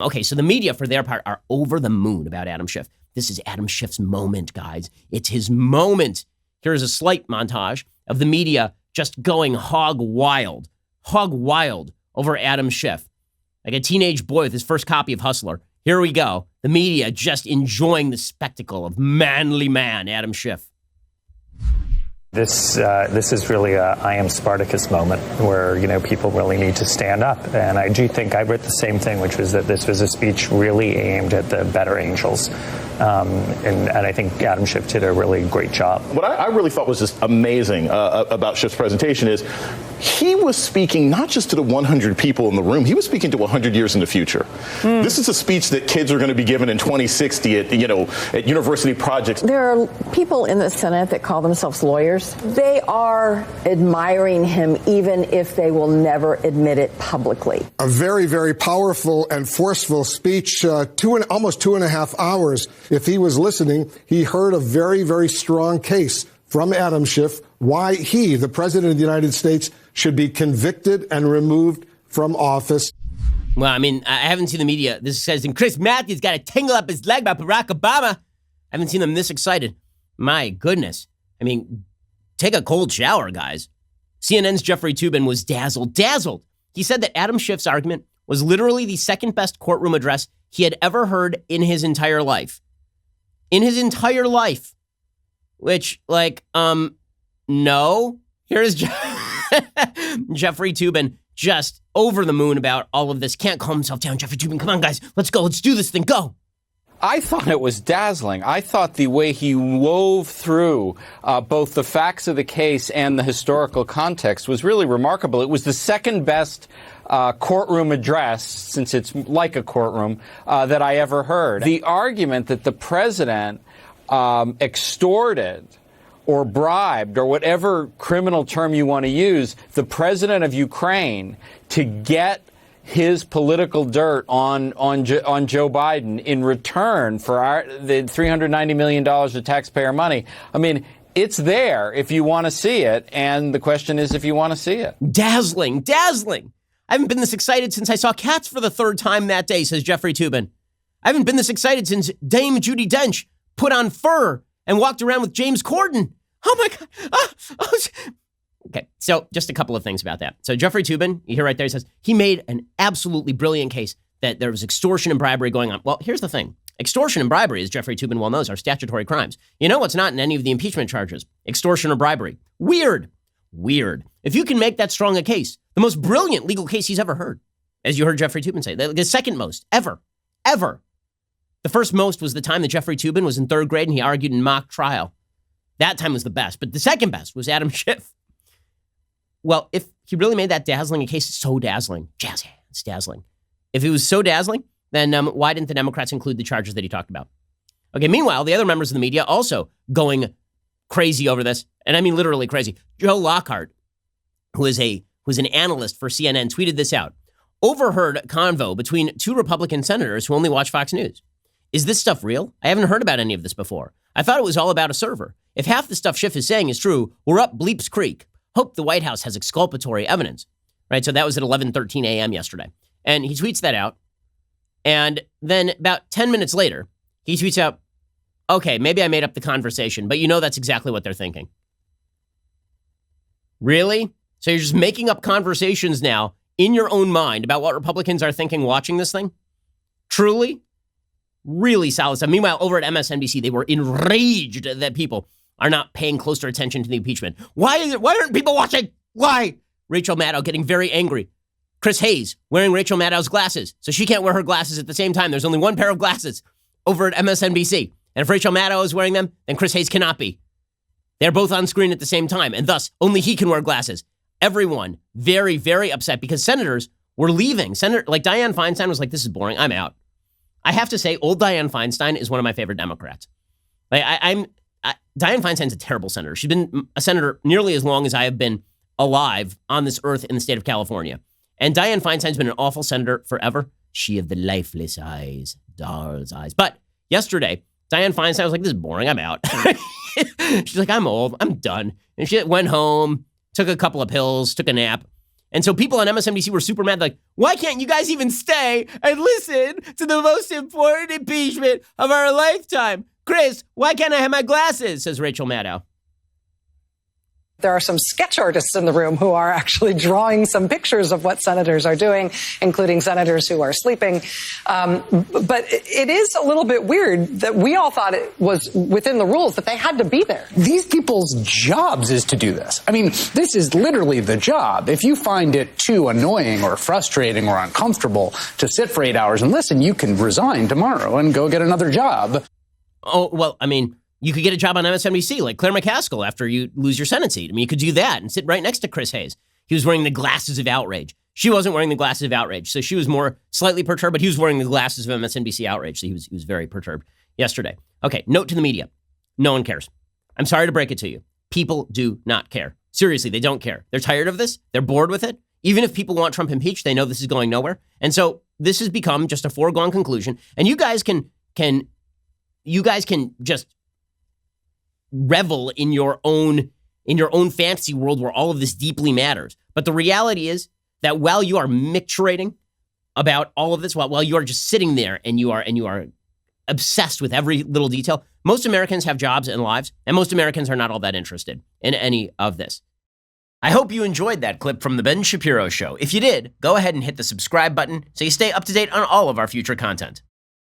Okay, so the media, for their part, are over the moon about Adam Schiff. This is Adam Schiff's moment, guys. It's his moment. Here's a slight montage of the media just going hog wild over Adam Schiff. Like a teenage boy with his first copy of Hustler. Here we go. The media just enjoying the spectacle of manly man, Adam Schiff. This is really a I am Spartacus moment where, people really need to stand up. And I do think I wrote the same thing, which was that this was a speech really aimed at the better angels. And I think Adam Schiff did a really great job. What I really thought was just amazing about Schiff's presentation is he was speaking not just to the 100 people in the room, he was speaking to 100 years in the future. This is a speech that kids are going to be given in 2060 at university projects. There are people in the Senate that call themselves lawyers. They are admiring him, even if they will never admit it publicly. A very, very powerful and forceful speech, almost 2.5 hours. If he was listening, he heard a very, very strong case from Adam Schiff why he, the president of the United States, should be convicted and removed from office. Well, I mean, I haven't seen the media. This says, and Chris Matthews got to tingle up his leg by Barack Obama. I haven't seen them this excited. My goodness. I mean, take a cold shower, guys. CNN's Jeffrey Toobin was dazzled. He said that Adam Schiff's argument was literally the second best courtroom address he had ever heard in his entire life. Which, no. Here's Jeffrey Toobin just over the moon about all of this. Can't calm himself down. Jeffrey Toobin, come on, guys. Let's go. Let's do this thing. Go. I thought it was dazzling. I thought the way he wove through both the facts of the case and the historical context was really remarkable. It was the second best courtroom address, since it's like a courtroom, that I ever heard. The argument that the president extorted or bribed, or whatever criminal term you want to use, the president of Ukraine to get his political dirt on Joe Biden in return for the $390 million of taxpayer money. I mean, it's there if you want to see it, and the question is if you want to see it. Dazzling. I haven't been this excited since I saw Cats for the third time that day, says Jeffrey Toobin. I haven't been this excited since Dame Judi Dench put on fur and walked around with James Corden. Oh, my God. Okay, so just a couple of things about that. So Jeffrey Toobin, you hear right there, he says, he made an absolutely brilliant case that there was extortion and bribery going on. Well, here's the thing. Extortion and bribery, as Jeffrey Toobin well knows, are statutory crimes. You know what's not in any of the impeachment charges? Extortion or bribery. Weird. If you can make that strong a case, the most brilliant legal case he's ever heard, as you heard Jeffrey Toobin say, the second most ever. The first most was the time that Jeffrey Toobin was in third grade and he argued in mock trial. That time was the best. But the second best was Adam Schiff. Well, if he really made that dazzling a case, it's so dazzling. It's dazzling. If it was so dazzling, then why didn't the Democrats include the charges that he talked about? Okay, meanwhile, the other members of the media also going crazy over this. And I mean literally crazy. Joe Lockhart, who is an analyst for CNN, tweeted this out. Overheard convo between two Republican senators who only watch Fox News. Is this stuff real? I haven't heard about any of this before. I thought it was all about a server. If half the stuff Schiff is saying is true, we're up Bleeps Creek. Hope the White House has exculpatory evidence. Right, so that was at 11:13 a.m. yesterday. And he tweets that out. And then about 10 minutes later, he tweets out, okay, maybe I made up the conversation, but that's exactly what they're thinking. Really? So you're just making up conversations now in your own mind about what Republicans are thinking watching this thing? Truly? Really solid stuff. Meanwhile, over at MSNBC, they were enraged that people are not paying closer attention to the impeachment. Why aren't people watching? Why? Rachel Maddow getting very angry. Chris Hayes wearing Rachel Maddow's glasses, so she can't wear her glasses at the same time. There's only one pair of glasses over at MSNBC. And if Rachel Maddow is wearing them, then Chris Hayes cannot be. They're both on screen at the same time, and thus only he can wear glasses. Everyone very, very upset because senators were leaving. Senator like Dianne Feinstein was like, this is boring. I'm out. I have to say, old Dianne Feinstein is one of my favorite Democrats. Dianne Feinstein's a terrible senator. She's been a senator nearly as long as I have been alive on this earth in the state of California. And Dianne Feinstein's been an awful senator forever. She of the lifeless eyes, doll's eyes. But yesterday, Dianne Feinstein was like, this is boring. I'm out. She's like, I'm old. I'm done. And she went home, took a couple of pills, took a nap. And so people on MSNBC were super mad, like, why can't you guys even stay and listen to the most important impeachment of our lifetime? Chris, why can't I have my glasses? Says Rachel Maddow. There are some sketch artists in the room who are actually drawing some pictures of what senators are doing, including senators who are sleeping. But it is a little bit weird that we all thought it was within the rules that they had to be there. These people's jobs is to do this. I mean, this is literally the job. If you find it too annoying or frustrating or uncomfortable to sit for 8 hours and listen, you can resign tomorrow and go get another job. Oh, well, I mean, you could get a job on MSNBC like Claire McCaskill after you lose your Senate seat. I mean, you could do that and sit right next to Chris Hayes. He was wearing the glasses of outrage. She wasn't wearing the glasses of outrage. So she was more slightly perturbed, but he was wearing the glasses of MSNBC outrage. So he was very perturbed yesterday. Okay, note to the media. No one cares. I'm sorry to break it to you. People do not care. Seriously, they don't care. They're tired of this. They're bored with it. Even if people want Trump impeached, they know this is going nowhere. And so this has become just a foregone conclusion. And you guys can just revel in your own fantasy world where all of this deeply matters. But the reality is that while you are micturating about all of this, while you are just sitting there and you are obsessed with every little detail, most Americans have jobs and lives, and most Americans are not all that interested in any of this. I hope you enjoyed that clip from The Ben Shapiro Show. If you did, go ahead and hit the subscribe button so you stay up to date on all of our future content.